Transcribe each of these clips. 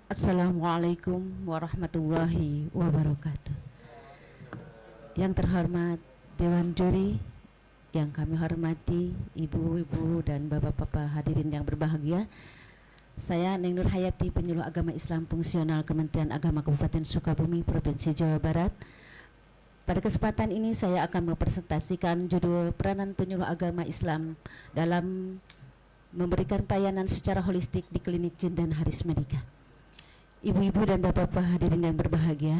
Assalamualaikum warahmatullahi wabarakatuh. Yang terhormat Dewan Juri, yang kami hormati ibu-ibu dan bapak-bapak hadirin yang berbahagia, saya Neng Nur Hayati, penyuluh agama Islam fungsional Kementerian Agama Kabupaten Sukabumi, Provinsi Jawa Barat. Pada kesempatan ini saya akan mempresentasikan judul peranan penyuluh agama Islam dalam memberikan pelayanan secara holistik di klinik Jin dan Haris Medika. Ibu-ibu dan bapak-bapak hadirin yang berbahagia,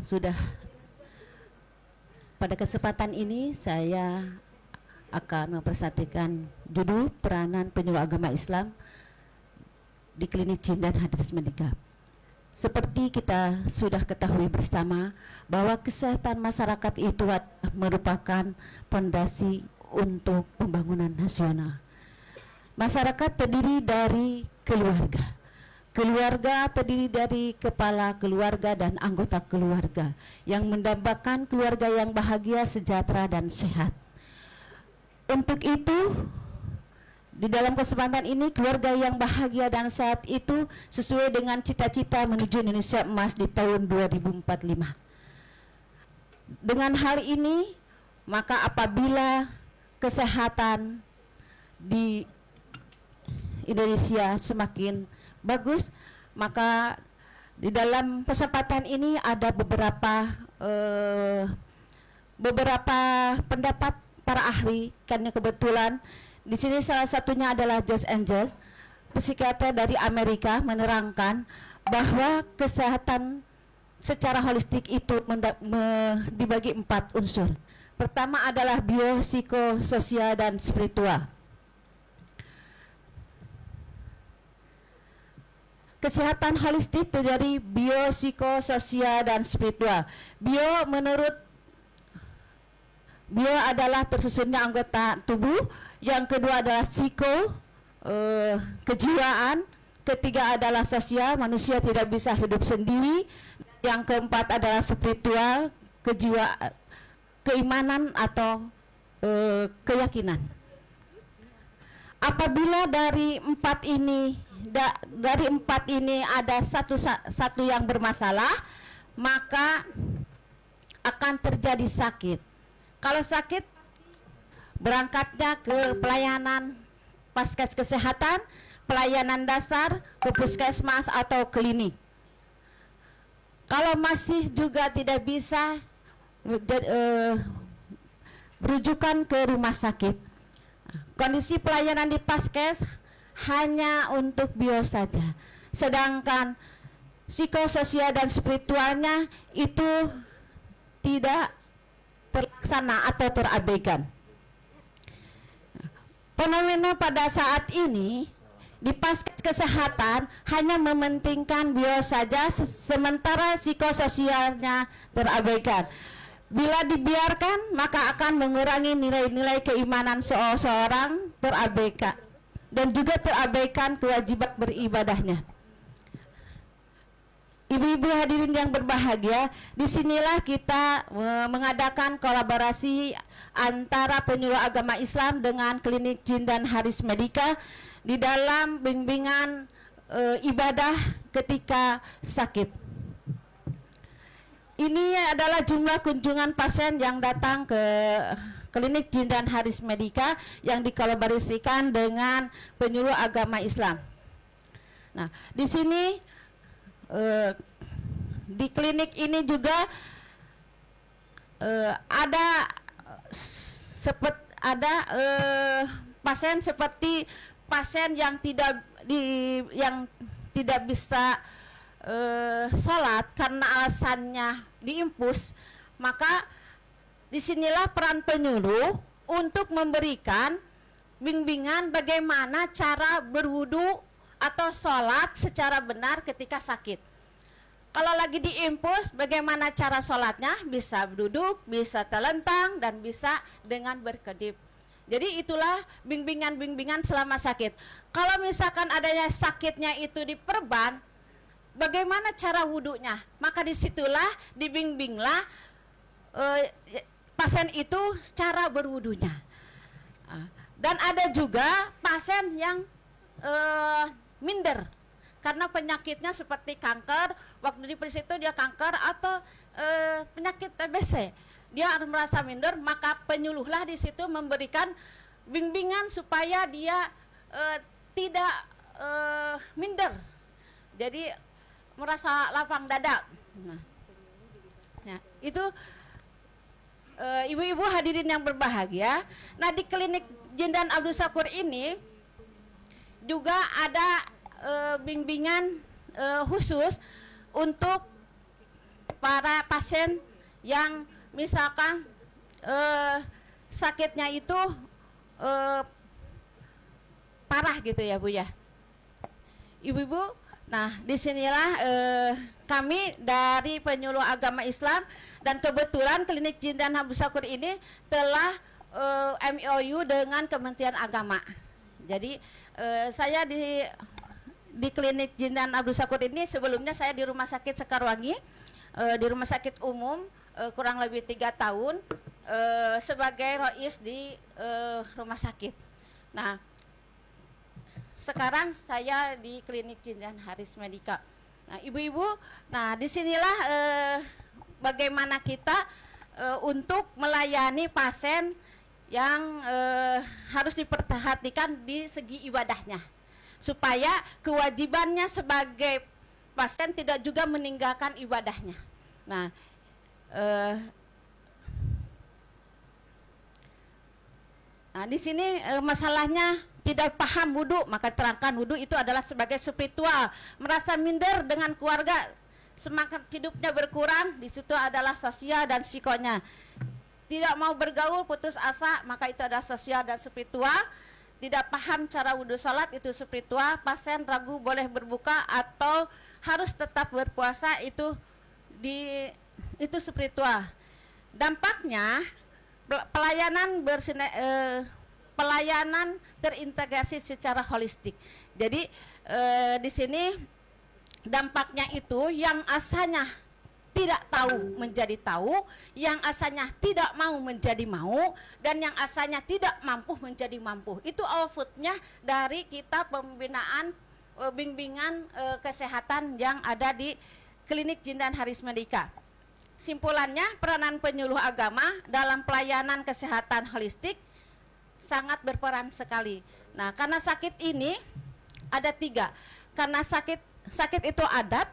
sudah pada kesempatan ini saya akan mempresentasikan judul peranan penyuluh agama Islam di klinik Jin dan Haris Medika. Seperti kita sudah ketahui bersama bahwa kesehatan masyarakat itu merupakan fondasi untuk pembangunan nasional. Masyarakat terdiri dari keluarga. Keluarga terdiri dari kepala keluarga dan anggota keluarga yang mendambakan keluarga yang bahagia, sejahtera, dan sehat. Untuk itu, di dalam kesempatan ini, keluarga yang bahagia dan sehat itu sesuai dengan cita-cita menuju Indonesia Emas di tahun 2045. Dengan hal ini, maka apabila kesehatan di Indonesia semakin bagus, maka di dalam kesempatan ini ada beberapa pendapat para ahli, karena kebetulan di sini salah satunya adalah Josh Angels, psikiater dari Amerika, menerangkan bahwa kesehatan secara holistik itu dibagi 4 unsur. Pertama adalah biopsikososial dan spiritual. Kesehatan holistik terdiri biopsikososial dan spiritual. Bio adalah tersusunnya anggota tubuh. Yang kedua adalah kejiwaan. Ketiga adalah sosial, manusia tidak bisa hidup sendiri. Yang keempat adalah spiritual, keimanan atau keyakinan. Apabila dari empat ini ada satu yang bermasalah, maka akan terjadi sakit. Kalau sakit, berangkatnya ke pelayanan paskes kesehatan, pelayanan dasar, ke puskesmas atau klinik. Kalau masih juga tidak bisa, berujukan ke rumah sakit. Kondisi pelayanan di paskes hanya untuk bio saja, sedangkan psikososial dan spiritualnya itu tidak terlaksana atau terabaikan. Fenomena pada saat ini di paskes kesehatan hanya mementingkan bio saja, sementara psikososialnya terabaikan. Bila dibiarkan, maka akan mengurangi nilai-nilai keimanan seseorang, terabaikan, dan juga terabaikan kewajiban beribadahnya. Ibu-ibu hadirin yang berbahagia, disinilah kita mengadakan kolaborasi antara penyuluh agama Islam dengan klinik Jin dan Haris Medika di dalam bimbingan ibadah ketika sakit. Ini adalah jumlah kunjungan pasien yang datang ke klinik Jin dan Haris Medika yang dikolaborasikan dengan penyuluh agama Islam. Nah, di sini di klinik ini juga ada pasien seperti pasien yang tidak bisa sholat karena alasannya diimpus, maka disinilah peran penyuluh untuk memberikan bimbingan bagaimana cara berwudu atau sholat secara benar ketika sakit. Kalau lagi diimpus, bagaimana cara sholatnya? Bisa duduk, bisa telentang, dan bisa dengan berkedip. Jadi itulah bimbingan-bimbingan selama sakit. Kalau misalkan adanya sakitnya itu diperban, bagaimana cara wudunya? Maka disitulah dibimbinglah pasien itu cara berwudunya. Dan ada juga pasien yang minder karena penyakitnya seperti kanker, waktu diperiksa itu dia kanker atau penyakit TBC. Dia merasa minder, maka penyuluhlah di situ memberikan bimbingan supaya dia tidak minder. Jadi merasa lapang dada. Nah, itu ibu-ibu hadirin yang berbahagia. Nah, di klinik Jindan Abdul Syakur ini juga ada bimbingan khusus untuk para pasien yang misalkan sakitnya itu parah gitu ya Bu ya. Ibu-ibu, nah disinilah kami dari penyuluh agama Islam dan kebetulan klinik Jindan Abdul Syakur ini telah MOU dengan Kementerian Agama. Jadi saya di klinik Jindan Abdul Syakur ini sebelumnya saya di Rumah Sakit Sekarwangi, di Rumah Sakit Umum kurang lebih 3 tahun sebagai rois di rumah sakit. Nah, sekarang saya di klinik Jindan Haris Medika. Nah, ibu-ibu, nah disinilah bagaimana kita untuk melayani pasien yang harus diperhatikan di segi ibadahnya, supaya kewajibannya sebagai pasien tidak juga meninggalkan ibadahnya. Nah, di sini masalahnya tidak paham wudhu, maka terangkan wudhu itu adalah sebagai spiritual. Merasa minder dengan keluarga, semangat hidupnya berkurang, di situ adalah sosial dan psikonya. Tidak mau bergaul, putus asa, maka itu adalah sosial dan spiritual. Tidak paham cara wudhu sholat, itu spiritual. Pasien ragu boleh berbuka atau harus tetap berpuasa, itu spiritual. Dampaknya pelayanan terintegrasi secara holistik. Jadi di sini dampaknya itu yang asalnya tidak tahu menjadi tahu, yang asalnya tidak mau menjadi mau, dan yang asalnya tidak mampu menjadi mampu. Itu outputnya dari kita pembinaan bimbingan kesehatan yang ada di klinik Jindan Haris Medika. Simpulannya, peranan penyuluh agama dalam pelayanan kesehatan holistik sangat berperan sekali. Nah, karena sakit ini ada 3. Karena sakit itu adat,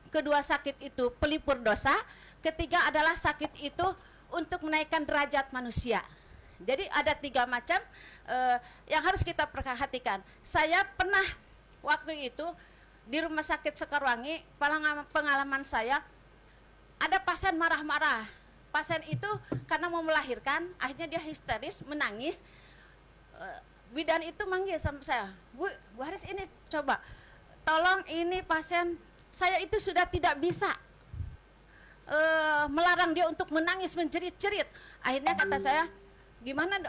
kedua sakit itu pelipur dosa, ketiga adalah sakit itu untuk menaikkan derajat manusia. Jadi ada 3 macam yang harus kita perhatikan. Saya pernah waktu itu di Rumah Sakit Sekarwangi, pengalaman saya ada pasien marah-marah. Pasien itu karena mau melahirkan, akhirnya dia histeris, menangis. Bidan itu manggil sama saya, Bu Haris, ini coba tolong, ini pasien saya itu sudah tidak bisa melarang dia untuk menangis menjerit-jerit. Akhirnya kata saya, gimana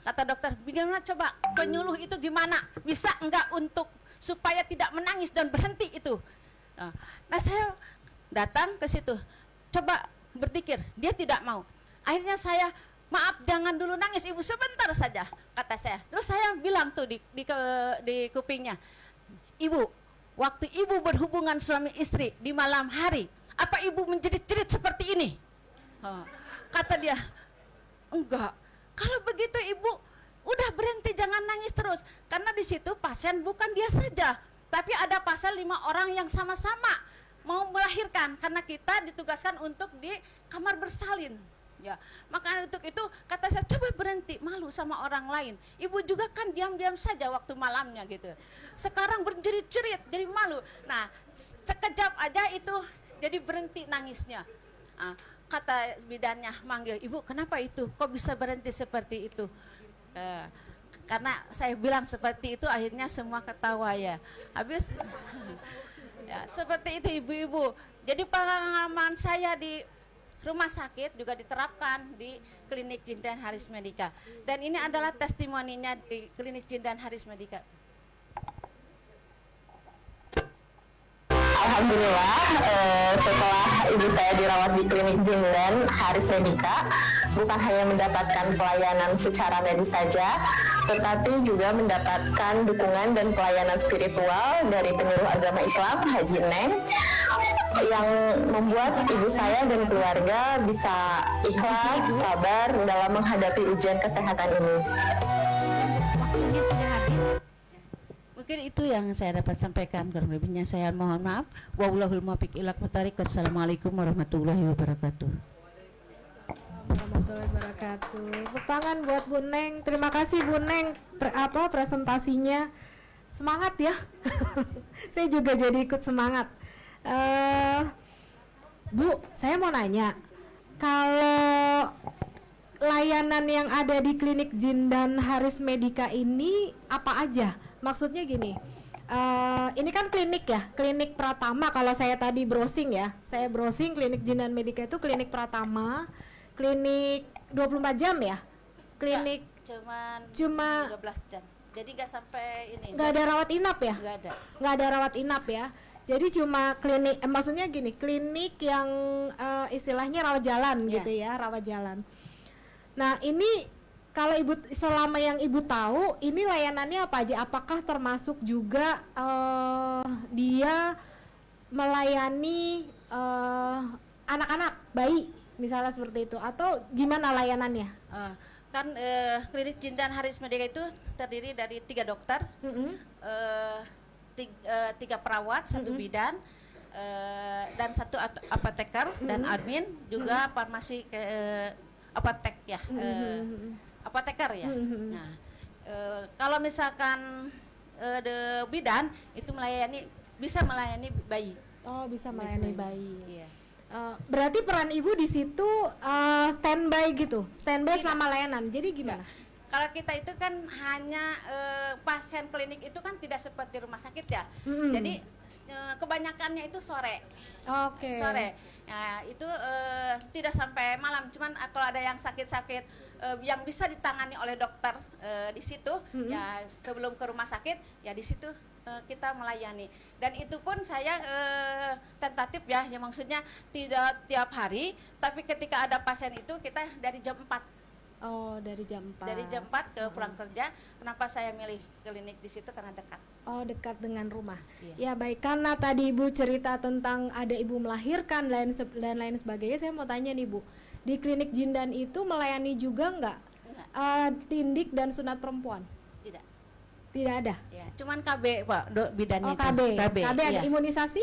kata dokter, bagaimana coba penyuluh itu gimana bisa enggak untuk supaya tidak menangis dan berhenti itu. Nah, saya datang ke situ, coba berpikir, dia tidak mau. Akhirnya saya, maaf jangan dulu nangis ibu, sebentar saja, kata saya. Terus saya bilang tuh di kupingnya, ibu, waktu ibu berhubungan suami istri di malam hari, apa ibu menjerit-jerit seperti ini? Kata dia, enggak. Kalau begitu ibu udah berhenti, jangan nangis terus. Karena di situ pasien bukan dia saja, tapi ada pasien 5 orang yang sama-sama mau melahirkan, karena kita ditugaskan untuk di kamar bersalin. Ya, maka untuk itu kata saya, coba berhenti, malu sama orang lain. Ibu juga kan diam-diam saja waktu malamnya gitu. Sekarang berjerit-jerit, jadi malu. Nah, sekejap aja itu jadi berhenti nangisnya. Kata bidannya manggil, ibu kenapa itu? Kok bisa berhenti seperti itu? Karena saya bilang seperti itu, akhirnya semua ketawa ya. Habis ya, seperti itu ibu-ibu. Jadi pengalaman saya di rumah sakit juga diterapkan di klinik Jindan Haris Medika. Dan ini adalah testimoninya di klinik Jindan Haris Medika. Alhamdulillah, setelah ibu saya dirawat di klinik Jindan Haris Medika, bukan hanya mendapatkan pelayanan secara medis saja, tetapi juga mendapatkan dukungan dan pelayanan spiritual dari penyuluh agama Islam, Haji Neng, yang membuat ibu saya dan keluarga bisa ikhlas, sabar dalam menghadapi ujian kesehatan ini. Waktunya sudah habis. Mungkin itu yang saya dapat sampaikan. Kurang lebihnya saya mohon maaf. Wallahul muwaffiq ila aqwamit thoriq. Wassalamualaikum warahmatullahi wabarakatuh. Warahmatullahi wabarakatuh. Tepuk tangan buat Bu Neng. Terima kasih Bu Neng presentasinya. Semangat ya. Saya juga jadi ikut semangat. Bu, saya mau nanya. Kalau layanan yang ada di klinik Jindan Haris Medika ini apa aja? Maksudnya gini, ini kan klinik ya, klinik Pratama. Kalau saya tadi browsing ya, saya browsing klinik Jindan Medika itu klinik Pratama, klinik 24 jam ya, klinik cuma 12 jam. Jadi nggak sampai ini. Nggak ada rawat inap ya? Nggak ada rawat inap ya. Jadi cuma klinik, maksudnya gini, klinik yang istilahnya rawat jalan gitu ya, rawat jalan. Nah ini kalau ibu, selama yang ibu tahu, ini layanannya apa aja? Apakah termasuk juga dia melayani anak-anak, bayi, misalnya seperti itu, atau gimana layanannya? Kan klinik Jindan Haris Medika itu terdiri dari 3 dokter, 3 perawat, 1 bidan, dan 1 apoteker dan admin, juga farmasi apotek ya. Apoteker ya. Nah, kalau misalkan the bidan itu bisa melayani bayi. Oh, bisa melayani bayi. Iya. Berarti peran ibu di situ standby gitu, standby selama layanan. Jadi gimana? Kalau kita itu kan hanya pasien klinik itu kan tidak seperti rumah sakit ya. Jadi kebanyakannya itu sore. Oke. Sore. Nah, itu tidak sampai malam. Cuman kalau ada yang sakit-sakit yang bisa ditangani oleh dokter di situ, ya sebelum ke rumah sakit, ya di situ kita melayani. Dan itu pun saya tentatif ya, yang maksudnya tidak tiap hari, tapi ketika ada pasien itu kita dari jam 4. Oh, dari jam 4. Dari jam 4 ke pulang kerja. Kenapa saya milih klinik di situ? Karena dekat. Oh, dekat dengan rumah. Iya. Ya baik, karena tadi Ibu cerita tentang ada ibu melahirkan dan lain sebagainya, saya mau tanya nih Bu, di klinik Jindan itu melayani juga enggak tindik dan sunat perempuan? Tidak. Tidak ada? Ya, cuman KB Pak, bidannya. Oh, KB. KB ada iya. imunisasi?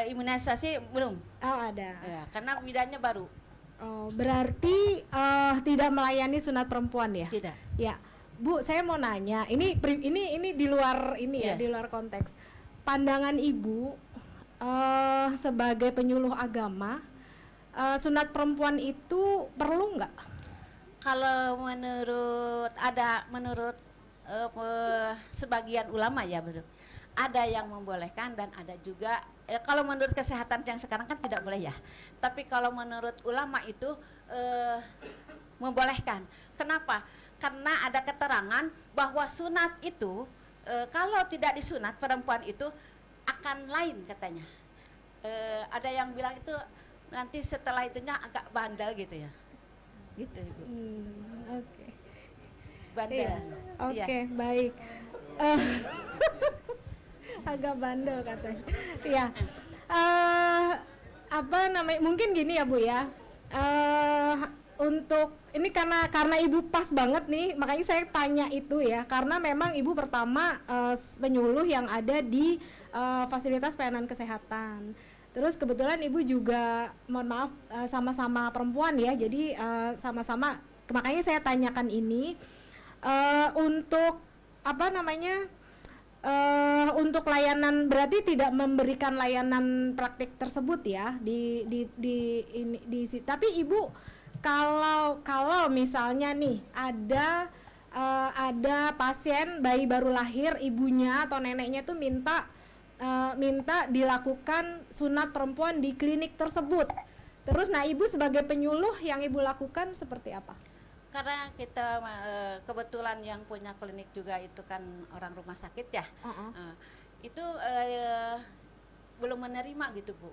Imunisasi belum. Oh, ada. Ya, karena bidannya baru. Oh, berarti tidak melayani sunat perempuan ya? Tidak. Ya. Bu, saya mau nanya, ini di luar ini ya, di luar konteks. Pandangan Ibu sebagai penyuluh agama, sunat perempuan itu perlu nggak? Kalau menurut sebagian ulama ya, ada yang membolehkan dan ada juga kalau menurut kesehatan yang sekarang kan tidak boleh ya. Tapi kalau menurut ulama itu membolehkan. Kenapa? Karena ada keterangan bahwa sunat itu kalau tidak disunat perempuan itu akan lain katanya. Ada yang bilang itu nanti setelah itunya agak bandel gitu ya. Gitu Ibu. Oke. Bandel. Iya. Oke, baik. Agak bandel katanya. Iya. Apa namanya? Mungkin gini ya Bu ya. Untuk ini karena Ibu pas banget nih, makanya saya tanya itu ya, karena memang Ibu pertama penyuluh yang ada di fasilitas pelayanan kesehatan. Terus kebetulan Ibu juga, mohon maaf, sama-sama perempuan ya, jadi sama-sama, makanya saya tanyakan ini untuk apa namanya, untuk layanan, berarti tidak memberikan layanan praktik tersebut ya di tapi Ibu kalau misalnya nih ada pasien bayi baru lahir, ibunya atau neneknya tuh minta dilakukan sunat perempuan di klinik tersebut. Terus nah Ibu sebagai penyuluh yang Ibu lakukan seperti apa? Karena kita kebetulan yang punya klinik juga itu kan orang rumah sakit ya. Itu belum menerima gitu Bu.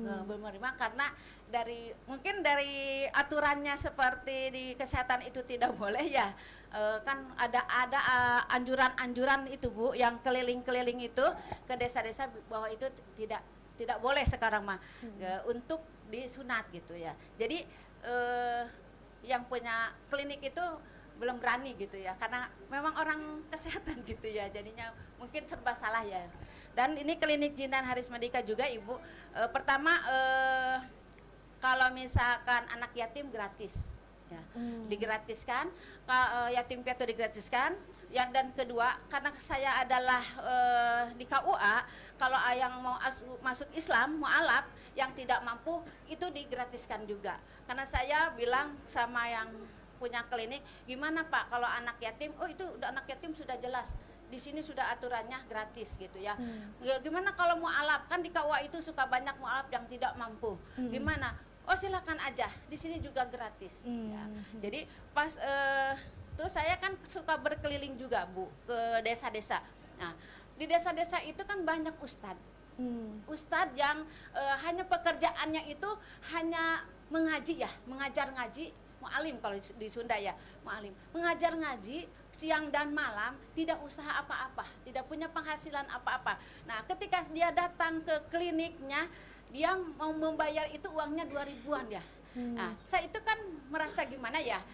belum menerima karena mungkin dari aturannya seperti di kesehatan itu tidak boleh ya. Kan ada anjuran-anjuran itu Bu yang keliling-keliling itu ke desa-desa bahwa itu tidak boleh sekarang mah untuk disunat gitu ya. Jadi yang punya klinik itu belum berani gitu ya, karena memang orang kesehatan gitu ya, jadinya mungkin serba salah ya. Dan ini klinik Jin dan Haris Medika juga Ibu, pertama kalau misalkan anak yatim gratis ya, digratiskan, yatim piatu digratiskan. Dan kedua, karena saya adalah di KUA, kalau yang mau masuk Islam, mu'alaf yang tidak mampu itu digratiskan juga. Karena saya bilang sama yang punya klinik, gimana Pak kalau anak yatim? Oh itu udah anak yatim sudah jelas, di sini sudah aturannya gratis gitu ya. Gimana kalau mu'alaf? Kan di KUA itu suka banyak mu'alaf yang tidak mampu. Gimana? Oh silakan aja, di sini juga gratis. Ya. Jadi pas terus saya kan suka berkeliling juga Bu ke desa-desa. Nah di desa-desa itu kan banyak ustadz, ustadz yang hanya pekerjaannya itu hanya mengaji ya, mengajar ngaji. Mu'alim kalau di Sunda ya, mu'alim, mengajar ngaji siang dan malam, tidak usaha apa-apa, tidak punya penghasilan apa-apa. Nah ketika dia datang ke kliniknya, dia mau membayar itu uangnya 2.000-an ya. Nah saya itu kan merasa gimana ya,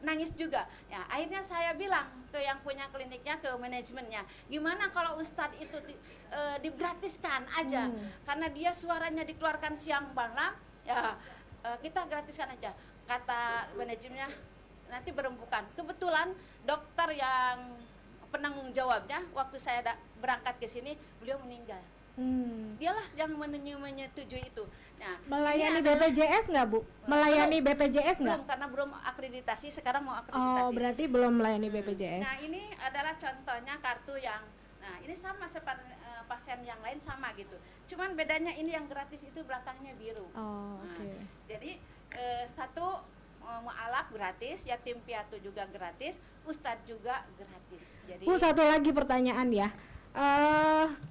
nangis juga ya. Akhirnya saya bilang ke yang punya kliniknya, ke manajemennya, gimana kalau ustadz itu digratiskan aja, karena dia suaranya dikeluarkan siang malam ya, kita gratiskan aja. Kata manajemennya nanti berembukan. Kebetulan dokter yang penanggung jawabnya waktu saya berangkat ke sini, beliau meninggal. Dialah yang menyetujui itu. Nah, melayani BPJS nggak Bu? Melayani BPJS nggak? Belum, karena belum akreditasi, sekarang mau akreditasi. Oh berarti belum melayani BPJS. Nah ini adalah contohnya kartu yang, nah ini sama seperti pasien yang lain sama gitu. Cuman bedanya ini yang gratis itu belakangnya biru. Oh oke. Jadi satu mu'alaf gratis, yatim piatu juga gratis, ustadz juga gratis. Jadi Bu satu lagi pertanyaan ya,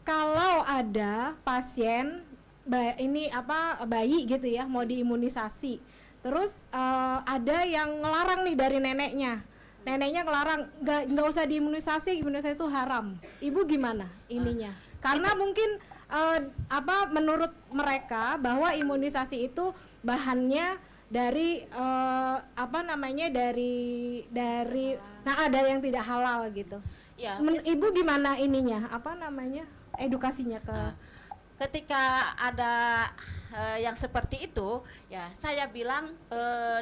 kalau ada pasien bayi gitu ya mau diimunisasi, terus ada yang ngelarang nih dari neneknya ngelarang nggak usah diimunisasi, imunisasi itu haram. Ibu gimana ininya? Karena mungkin menurut mereka bahwa imunisasi itu bahannya dari ada yang tidak halal gitu. Ya, Ibu gimana ininya? Edukasinya ke ketika ada yang seperti itu ya, saya bilang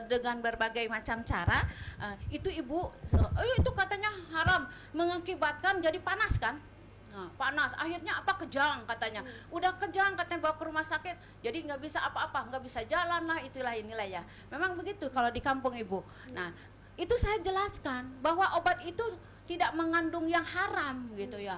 dengan berbagai macam cara, itu Ibu itu katanya haram, mengakibatkan jadi panas kan. Nah, panas, akhirnya kejang katanya, udah kejang katanya, bawa ke rumah sakit, jadi nggak bisa apa-apa, nggak bisa jalan lah, inilah ya, memang begitu kalau di kampung Ibu. Nah itu saya jelaskan bahwa obat itu tidak mengandung yang haram gitu ya,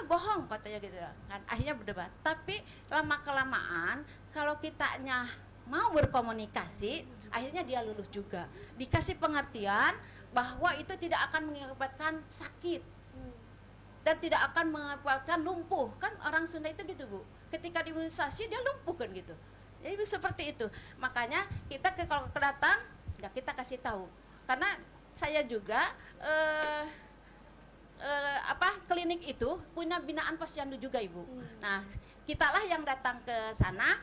bohong katanya gitu ya kan, akhirnya berdebat. Tapi lama kelamaan kalau kitanya mau berkomunikasi, akhirnya dia luluh juga, dikasih pengertian bahwa itu tidak akan mengakibatkan sakit dan tidak akan mengakibatkan lumpuh. Kan orang Sunda itu gitu Bu, ketika diimunisasi dia lumpuh kan gitu. Jadi seperti itu. Makanya kita kalau kedatang ya kita kasih tahu. Karena saya juga klinik itu punya binaan posyandu juga Ibu. Nah, kitalah yang datang ke sana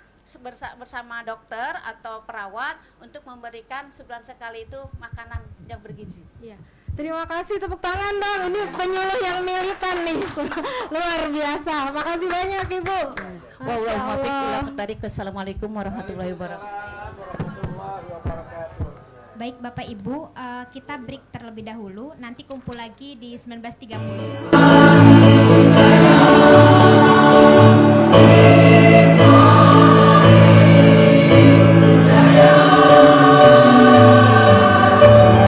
bersama dokter atau perawat untuk memberikan sebulan sekali itu makanan yang bergizi. Iya. Terima kasih, tepuk tangan dong. Ini penyuluh yang militan nih. Luar biasa. Makasih banyak Ibu. Assalamualaikum warahmatullahi wabarakatuh. Baik Bapak Ibu, kita break terlebih dahulu. Nanti kumpul lagi di 19.30.